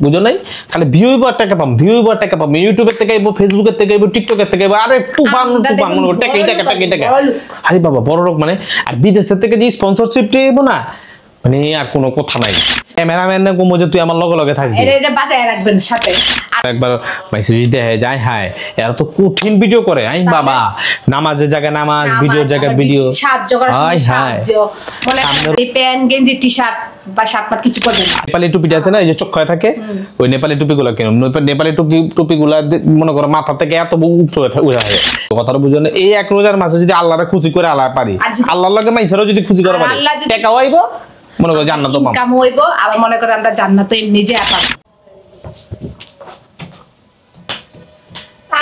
বুঝো নাই খালি ভিউ বার টাকা পাম ইউটিউবের থেকে আইবো ফেসবুকের থেকে আইবো টিকটকের থেকে আইবো আরে তুফান মনে করো টাকা আরে বাবা বড় লোক মানে আর বিদেশের থেকে যে স্পন্সরশিপ আইবো না মানে আর কোনো কথা নাই ক্যামেরাম্যান না কমো যে তুই আমার লগে লগে থাকবি এটা বাজায় রাখবেন সাথে একবার মেসেজ দেয় যায় হায় এরা তো কঠিন ভিডিও করে আই বাবা নামাজের জায়গায় নামাজ ভিডিওর জায়গায় ভিডিও সাহায্য করার সময় সাহায্য মনে এই প্যান্ট গেঞ্জি টি-শার্ট বা শার্ট পাট কিছু করবেন না নেপালি টুপিটা আছে না এই যে চোখে থাকে ওই নেপালি টুপিগুলো কেন নেপালি টুপিগুলো মনে করো মাথা থেকে এত উঠে থাকে কথাটা বুঝো না এই এক রোজার মাসে যদি আল্লাহরে খুশি করে আল্লাহ পারি আল্লাহর লগে মাইছারও যদি খুশি করে পারি টাকা হইবো মনে করো জান্নাত পাবো কাম হইবো আবার মনে করে আমরা জান্নাত এমনি যে পাবো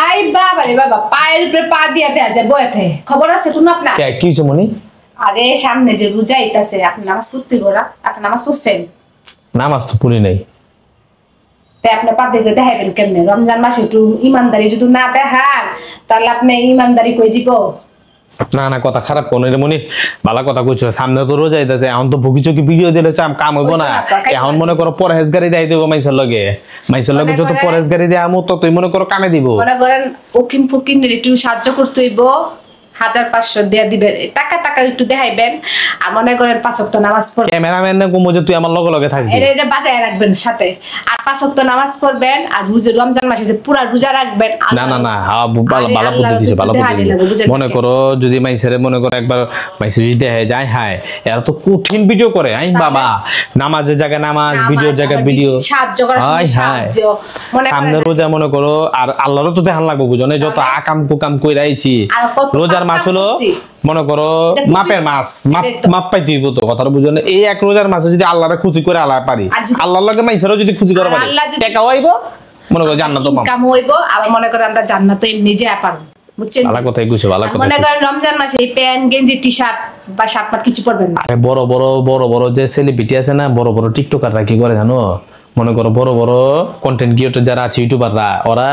আই বাবা রে বাবা পায়ের উপরে পা দিয়া দেয়া যায় বয়াতে খবর আছে শুনুন আপনার কি হইছে মনি আরে সামনে যে রোজা আইতাছে আপনি নামাজ পড়তে গোরা আপনি নামাজ পড়ছেন নামাজ তো পড়ি নাই তাই আপনি পাবলিকে দেখাবেন কেমনে রমজান মাসে একটু ইমানদারি যদি না দেখান তাহলে আপনি ইমানদারি কই জীবো না না কথা খারাপ কোন রে মনি ভালো কথা কইছো সামনে তো রোজা আইতাছে এখন তো ভুগিচকি ভিডিও দিলে কাম হইবো না এখন মনে করো পরহেজগারি দেই দেব মাইসের লগে যত পরহেজগারি দেই আমু তো তুই মনে করো কামে দিব মনে করেন ওকিন ফকিন একটু সাহায্য করতে হইবো 1500 দেয়া দিবেন টাকা একটু দেখাইবেন আর মনে করেন 5 ওয়াক্ত নামাজ পড়বেন ক্যামেরাম্যান না কমো যে তুই আমার লগে লগে থাকবি এটা বাজায় রাখবেন সাথে আর 5 ওয়াক্ত নামাজ পড়বেন আর রমজান মাসে যে পুরো রোজা রাখবেন না ভালো বুদ্ধি দিছে ভালো বুদ্ধি মনে করো যদি মাইসেরে মনে করো একবার মাইসে যদি দেয় যায় হায় এরা তো কঠিন ভিডিও করে আই বাবা নামাজের জায়গায় নামাজ ভিডিওর জায়গায় ভিডিও সাহায্য করার সময় সাহায্য মনে সামনে রোজা মনে করো আর আল্লাহরও তো দেখান লাগবে বুঝো না যত আকাম কুকাম কইরা আইছি রোজার মাস হলো মনে করো মাপের মাস মাপ পাই তুই তো কথাটা বুঝো না এই এক রোজার মাসে যদি আল্লাহরে খুশি করে আল্লাহ পারি আল্লাহর লগে মাইছারও যদি খুশি করে পারি টাকা হইবো মনে করো জান্নাত পাবো কাম হইবো আবার মনে করে আমরা জান্নাত এমনি যে পাবো বুঝছেন ভালো কথাই কইছো ভালো কথা মনে করেন রমজান মাসে এই প্যান্ট গেঞ্জি টি-শার্ট বা শার্ট পাট কিছু পরবেন না আরে বড় যে সেলিব্রিটি আছে না বড় টিকটকাররা কি করে জানো মনে করো বড় কন্টেন্ট ক্রিয়েটর যারা আছে ইউটিউবাররা ওরা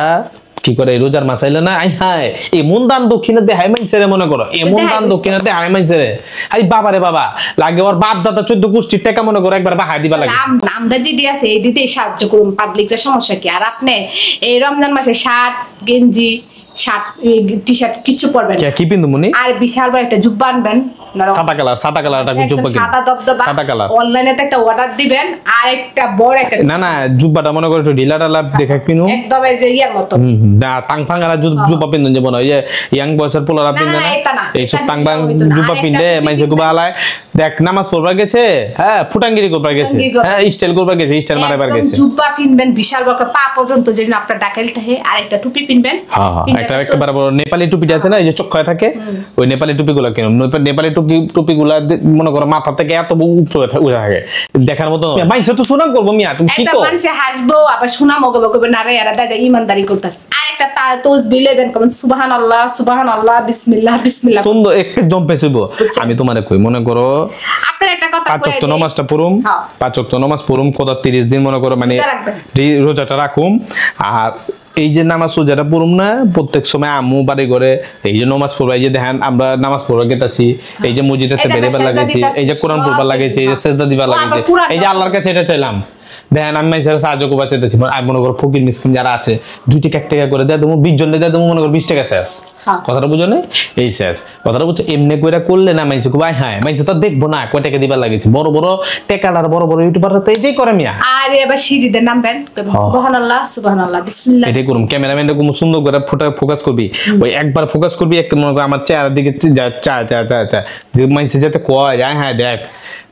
কি করে রোজার মাস আইলে না আই হায় এমন দান দক্ষিণা দেয় মাইনসেরে মনে করো এমন দান দক্ষিণা দেয় মাইনসেরে আরে বাবা রে বাবা লাগে ওর বাপ দাদা 14 গোষ্ঠীর টাকা মনে করো একবার বাহাই দিবা লাগে আমরা যেটি আছে এই দিতেই সাহায্য করুন পাবলিকের সমস্যা কি আর আপনি এই রমজান মাসে শার্ট গেঞ্জি শার্ট টি-শার্ট কিছু পরবেন কি পিন্দু মনি আর বিশাল বড় একটা জুব্বা আনবেন সাদা কালারটা জুব্বা কি সাদা কালার অনলাইনে একটা অর্ডার দিবেন আর একটা বড় একটা না জুব্বাটা মনে করো একটু ঢিলা ঢালা দেখা কিনো একদম এই যে ইয়ার মত না টাং ফাঙ্গালা জুব্বা পিন্দন যেমন ওই যে ইয়াং বয়সের পোলারা পিন্দে না এই সব টাং বাং জুব্বা পিন্দে মাইছে গুবা আলায় দেখ নামাজ পড়বার গেছে হ্যাঁ ফুটাঙ্গিরি করবার গেছে হ্যাঁ স্টাইল করবার গেছে স্টাইল মারাবার গেছে জুব্বা পিনবেন বিশাল বড় পা পর্যন্ত যেন আপনার ডাকেল থাকে আর একটা টুপি পিনবেন একটা একেবারে বড় নেপালি টুপিটা আছে না এই যে চোখে থাকে ওই নেপালি টুপিগুলো কেন নেপালি টুপিগুলা মনে করো মাথা থেকে এত উঠে থাকে দেখার মতো মাইসে তো সুনাম করবো মিয়া তুমি কি কো মানুষে হাসবো আবার সুনাম করবে না রে এরা দাদা ইমানদারি করতেছে আর একটা তাসবিহ লইবেন কেমন সুবহানাল্লাহ বিসমিল্লাহ সুন্দর একদম পেছবো আমি তোমারে কই মনে করো আপনার একটা কথা কই 5 ওয়াক্ত নামাজটা পড়ুম 5 ওয়াক্ত নামাজ পড়ুম কত 30 দিন মনে করো মানে রোজাটা রাখুম আর এই যে নামাজ রোজাটা পড়ুম না প্রত্যেক সময় আম্মু বাড়ি করে এই যে নামাজ পড়বাই যে দেখেন আমরা নামাজ পড়বা গেতাছি এই যে মসজিদেতে বেরোবার লাগাইছি এই যে কোরআন পড়বার লাগাইছি এই যে সেজদা দিবার লাগাইছি এই যে আল্লাহর কাছে এটা চাইলাম দেখেন আমি মাইসের সাহায্য করবা চাইতেছি আমি মনে করো ফকির মিসকিন যারা আছে 2 টাকা 1 টাকা করে দেয় তুমি 20 জন দেয় তুমি মনে করো 20 টাকা শেষ কথাটা বুঝো না এই শেষ কথাটা বুঝছো এমনি কইরা করলে না মাইসে কই হ্যাঁ মাইসে তো দেখবো না কয় টাকা দিবার লাগাইছি বড় টেকালার বড় ইউটিউবাররা তো এইটাই করে মিয়া আরে এবার সিঁড়িতে নামবেন সুবহানাল্লাহ বিসমিল্লাহ এটাই করুম ক্যামেরাম্যানটা খুব সুন্দর করে ফোকাস করবি ওই একবার ফোকাস করবি এক মনে কর আমার চেহারার দিকে চা যে মাইসে যাতে কয় হ্যাঁ দেখ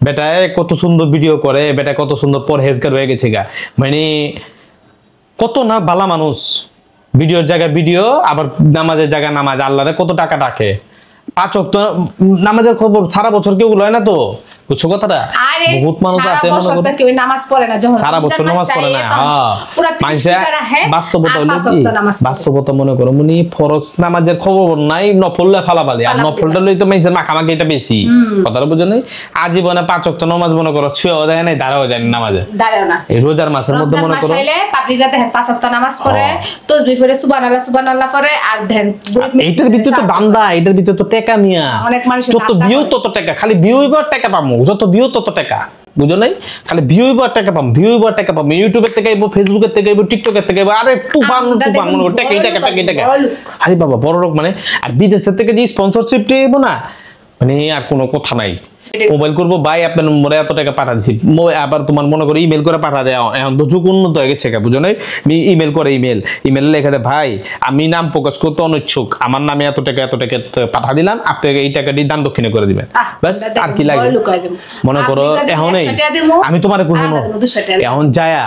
বেটা কত সুন্দর ভিডিও করে বেটা কত সুন্দর পরহেজগার হয়ে গেছে গা মানে কত না ভালো মানুষ ভিডিওর জায়গায় ভিডিও আবার নামাজের জায়গায় নামাজ আল্লাহরে কত টাকা ডাকে 5 ওয়াক্ত নামাজের খবর সারা বছর কেউ লয় না তো বুঝছো কথাটা বহুত মানুষ আছে মনে করো কেউ নামাজ পড়ে না যখন সারা বছর নামাজ পড়ে না হ্যাঁ বাস্তবতা হলো কি বাস্তবতা মনে করো মনি ফরজ নামাজের খবর নাই নফললে ফালাফালি আর নফলটা লই তো মাইজের মাখামাখি এটা বেশি কথাটা বুঝো না আজীবনে 5 ওয়াক্ত নামাজ মনে করো ছুঁয়েও যায় না দাঁড়াও যায় না নামাজে দাঁড়াও না এই রোজার মাসের মধ্যে মনে করো পাবলিকরা দেখেন 5 ওয়াক্ত নামাজ পড়ে তাসবিহ পড়ে সুবহানাল্লাহ পড়ে আর দেন এইটার ভিতরে তো বান্দা এটার ভিতরে তো টাকা মিয়া অনেক মানুষ যত ভিউ তত টাকা খালি ভিউ এবার টাকা পামু যত ভিউ তত টাকা বুঝো নাই? খালি ভিউবার টাকা পাম, ভিউবার টাকা পাম, ইউটিউবের থেকে আইবো, ফেসবুকের থেকে আইবো, টিকটকের থেকে আইবো, আরে তুফান মনে করো টাকা। আরে বাবা বড় লোক মানে, আর বিদেশের থেকে যে স্পন্সরশিপটা আইবো না, মানে আর কোনো কথা নাই। মোবাইল করবো, ভাই আপনার নম্বরে এত টাকা পাঠা দিচ্ছি, আবার তোমার মনে করো ইমেল করে পাঠা দেয়, এখন তো যুগ উন্নত হয়ে গেছে, বুঝো নাই? ইমেল করে, ইমেলে লেখা দেয়, ভাই আমি নাম প্রকাশ করতে অনিচ্ছুক, আমার নামে এত টাকা পাঠা দিলাম, আপনাকে এই টাকাটি দান দক্ষিণে করে দিবেন, ব্যাস। আর কি লাগে? মনে করো এখন আমি তোমার এখন যায়া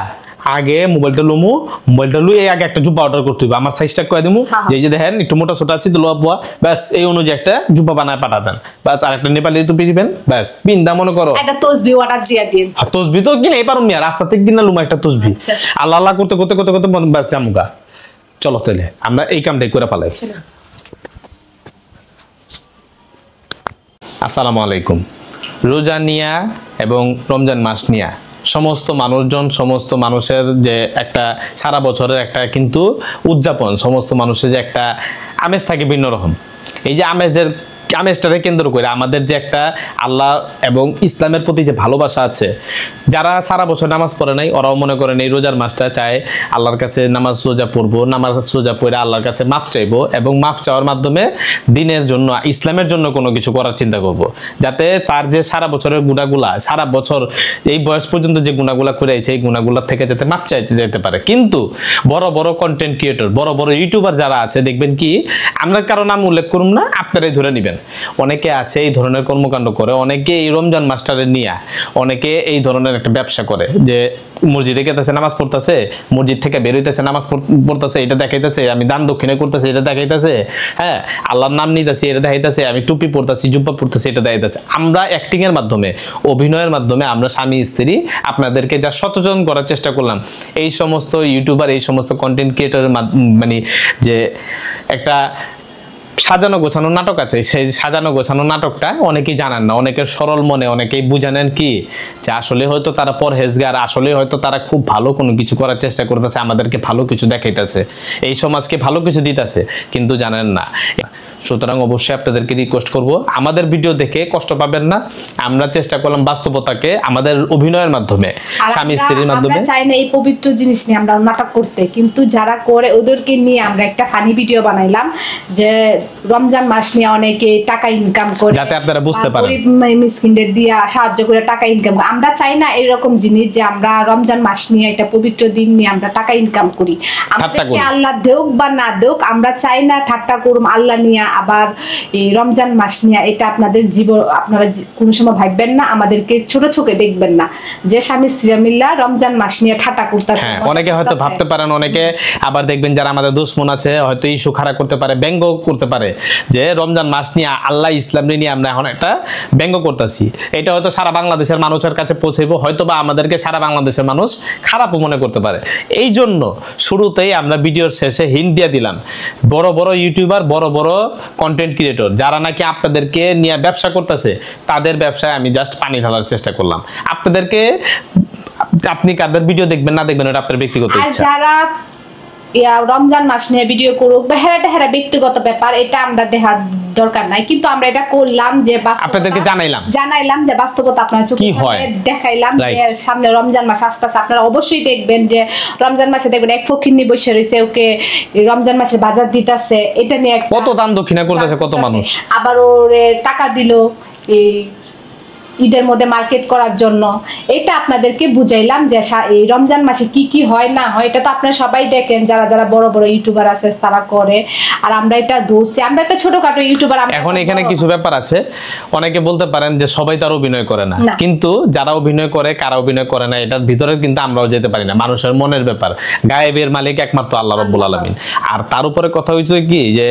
আগে মোবাইলটা লুই আগে একটা জুব্বা অর্ডার করতে হবে, আমার সাইজটা কয়ে দিমু, যে দেখেন একটু মোটা ছোট আছে, লোয়া পোয়া, ব্যাস এই অনুযায়ী একটা জুব্বা বানায় পাঠাতেন, ব্যাস। আর একটা নেপালি টুপি দিবেন, ব্যাস। পিন্দা মনে করো একটা তসবি অর্ডার দিয়া দিন, তসবি তো কিনে পারুম না, রাস্তা থেকে কিনা লুমা একটা তসবি, আল্লাহ আল্লাহ করতে করতে করতে করতে ব্যাস জামুগা। চলো তাহলে আমরা এই কামটাই করে পালাই। আসসালামু আলাইকুম। রোজা নিয়া এবং রমজান মাস নিয়া সমস্ত মানুষজন, সমস্ত মানুষের যে একটা সারা বছরের একটা কিন্তু উদযাপন, সমস্ত মানুষের যে একটা আমেজ থাকে ভিন্ন রকম। এই যে আমেজটাকে কেন্দ্র করে আমাদের যে একটা আল্লাহ এবং ইসলামের প্রতি যে ভালোবাসা আছে, যারা সারা বছর নামাজ পড়ে নাই ওরাও মনে করেন এই রোজার মাসটা চায় আল্লাহর কাছে নামাজ রোজা পড়বো, নামাজ রোজা পড়ে আল্লাহর কাছে মাফ চাইবো, এবং মাফ চাওয়ার মাধ্যমে দিনের জন্য, ইসলামের জন্য কোনো কিছু করার চিন্তা করব, যাতে তার যে সারা বছরের গুণাগুলা, সারা বছর এই বয়স পর্যন্ত যে গুণাগুলা করে আছে, এই গুণাগুলা থেকে যাতে মাফ চাইতে যেতে পারে। কিন্তু বড় বড় কন্টেন্ট ক্রিয়েটর, বড় বড় ইউটিউবার যারা আছে, দেখবেন কি, আমরা কারো নাম উল্লেখ করুম না, আপনারাই ধরে নেবেন, অনেকে আছে এই ধরনের কর্মকাণ্ড করে, অনেকে এই রমজান মাস্টারের নিয়ে অনেকে এই ধরনের একটা ব্যবসা করে, যে মসজিদে গেতেছে নামাজ পড়তেছে, মসজিদ থেকে বের হইতেছে নামাজ পড়তেছে, এটা দেখাইতেছে আমি দান দক্ষিণে করতেছি, এটা দেখাইতেছে, হ্যাঁ আল্লাহর নাম নিতেছি, এটা দেখাইতেছে আমি টুপি পড়তেছি, জুব্বা পড়তেছি, এটা দেখাইতেছে। আমরা অ্যাক্টিং এর মাধ্যমে, অভিনয়ের মাধ্যমে আমরা স্বামী স্ত্রী আপনাদেরকে যা সচেতন করার চেষ্টা করলাম, এই সমস্ত ইউটিউবার, এই সমস্ত কন্টেন্ট ক্রিয়েটরের মানে যে একটা সাজানো গোছানো নাটক আছে, সেই সাজানো গোছানো নাটকটা অনেকেই জানেন না, অনেকের সরল মনে অনেকেই বুঝানেন কি, যে আসলে হয়তো তারা পরহেজগার, আসলে হয়তো তারা খুব ভালো কোনো কিছু করার চেষ্টা করতেছে, আমাদেরকে ভালো কিছু দেখাইতেছে, এই সমাজকে ভালো কিছু দিতেছে, কিন্তু জানেন না। সুতরাং অবশ্যই আপনাদেরকে রিকোয়েস্ট করব, আমাদের ভিডিও দেখে কষ্ট পাবেন না, আমরা চেষ্টা করলাম বাস্তবতাকে আমাদের অভিনয়ের মাধ্যমে, স্বামী স্ত্রীর মাধ্যমে। আমরা চাই না এই পবিত্র জিনিস নিয়ে আমরা নাটক করতে, কিন্তু যারা করে ওদেরকে নিয়ে আমরা একটা ফানি ভিডিও বানাইলাম, যে রমজান মাস নিয়ে অনেকে টাকা ইনকাম করে, যাতে আপনারা বুঝতে পারেন, গরিব মিসকিনদের দিয়া সাহায্য করে টাকা ইনকাম। আমরা চাই না এরকম জিনিস যে আমরা রমজান মাস নিয়ে একটা পবিত্র দিন নিয়ে আমরা টাকা ইনকাম করি, আমাদেরকে আল্লাহ দেউক বা না দেউক, আমরা চাই না ঠাট্টা করুম আল্লাহ নিয়ে, আবার এই রমজান মাস নিয়ে। এটা আপনাদের জীবন, আপনারা কোনো সময় ভাববেন না, আমাদেরকে ছোট চোখে দেখবেন না, যে স্বামী স্ত্রী মিল্লা রমজান মাস নিয়ে ঠাট্টা করতেছে। অনেকে হয়তো ভাবতে পারেন, অনেকে আবার দেখবেন যারা আমাদের দুশমন আছে হয়তো ইস্যু খারাপ করতে পারে, ব্যঙ্গ করতে পারে, যে রমজান মাস নিয়ে আল্লাহ ইসলাম নিয়ে আমরা এখন একটা ব্যঙ্গ করতেছি। এটা হয়তো সারা বাংলাদেশের মানুষের কাছে পৌঁছাইবো, হয়তো বা আমাদেরকে সারা বাংলাদেশের মানুষ খারাপও মনে করতে পারে। এই জন্য শুরুতেই আমরা ভিডিওর শেষে হিন্ট দিয়ে দিলাম, বড় বড় ইউটিউবার, বড় বড় কন্টেন্ট ক্রিয়েটর যারা নাকি আপনাদেরকে নিয়ে ব্যবসা করতেছে, তাদের ব্যবসায় আমি জাস্ট পানি ঢালার চেষ্টা করলাম। আপনাদেরকে, আপনি কাদের ভিডিও দেখবেন না দেখবেন এটা আপনার ব্যক্তিগত ইচ্ছা। যারা রমজান মাস নিয়ে ভিডিও করুক বা হেরা ব্যক্তিগত ব্যাপার, এটা আমরা দেখার দরকার নাই, কিন্তু আমরা এটা করলাম যে আপনাদেরকে জানাইলাম যে বাস্তবতা আপনারা চোখে দেখাইলাম, যে সামনে রমজান মাস আসতে আছে, আপনারা অবশ্যই দেখবেন যে রমজান মাসে দেখবেন এক ফকিন্নি বসে রয়েছে, ওকে রমজান মাসে বাজার দিতেছে, এটা নিয়ে কত দান দক্ষিণা করতেছে কত মানুষ, আবার ওরে টাকা দিল এই ঈদের মধ্যে মার্কেট করার জন্য। এটা আপনাদেরকে বুঝাইলাম যে এই রমজান মাসে কি কি হয় না হয়, এটা তো আপনারা সবাই দেখেন, যারা যারা বড় বড় ইউটিউবার আছে তারা করে, আর আমরা এটা ধরছি, আমরা একটা ছোটখাটো ইউটিউবার। এখন এখানে কিছু ব্যাপার আছে, অনেকে বলতে পারেন যে সবাই তার অভিনয় করে না, কিন্তু যারা অভিনয় করে কারা অভিনয় করে না এটার ভিতরে কিন্তু আমরাও যেতে পারি না, মানুষের মনের ব্যাপার, গায়েবের মালিক একমাত্র আল্লাহ রাব্বুল আলামিন। আর তার উপরে কথা হইছে কি, যে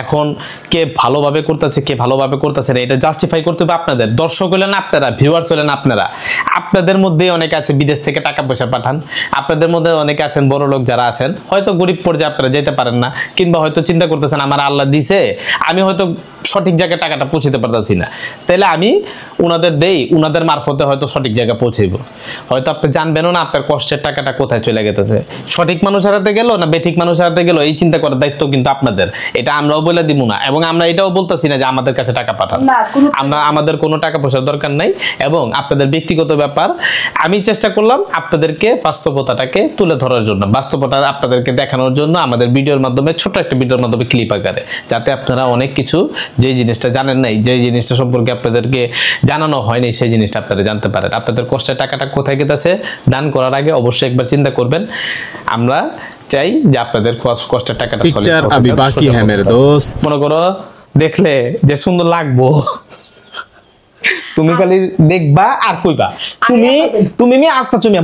এখন কে ভালোভাবে করতেছে কে ভালোভাবে করতেছে না, এটা জাস্টিফাই করতে হবে আপনাদের, দর্শক হলেন আপনারা, ভিউয়ার্স হলেন আপনারা। আপনাদের মধ্যে অনেকে আছে বিদেশ থেকে টাকা পয়সা পাঠান, আপনাদের মধ্যে অনেকে আছেন বড় লোক যারা আছেন, হয়তো গরিব পর্যায়ে আপনারা যেতে পারেন না, কিংবা হয়তো চিন্তা করতেছেন আমার আল্লাহ দিছে, আমি হয়তো সঠিক জায়গায় টাকাটা পৌঁছতে পারতেছি না, তাহলে আমি উনাদের দেই, উনাদের মারফতে হয়তো সঠিক জায়গায় পৌঁছাইব, হয়তো আপনি জানবেনও না আপনার কষ্টের টাকাটা কোথায় চলে গেছে, সঠিক মানুষের হাতে গেল না বেঠিক মানুষের হাতে গেল, এই চিন্তা করার দায়িত্ব কিন্তু আপনাদের। এটা আমরাও বলে দিব না, এবং আমরা এটাও বলতেছি না যে আমাদের কাছে টাকা পাঠান, আমরা আমাদের কোনো টাকা পয়সার দরকার দরকার নাই এবং আপনাদের ব্যক্তিগত ব্যাপার। আমি চেষ্টা করলাম আপনাদেরকে বাস্তবতাটাকে তুলে ধরার জন্য, বাস্তবতা আপনাদেরকে দেখানোর জন্য আমাদের ভিডিওর মাধ্যমে, ছোট একটা ভিডিওর মাধ্যমে ক্লিপ আকারে, যাতে আপনারা অনেক কিছু যে জিনিসটা জানেন নাই, যে জিনিসটা সম্পর্কে আপনাদেরকে জানানো হয়নি, সেই জিনিসটা আপনারা জানতে পারেন। আপনাদের কষ্টের টাকাটা কোথায় গেছে দান করার আগে অবশ্যই একবার চিন্তা করবেন। আমরা চাই যে আপনাদের কষ্টের টাকাটা মনে করো দেখলে যে সুন্দর লাগবো, তুমি খালি দেখবা আর কইবা তুমি আস্তা চুমিয়া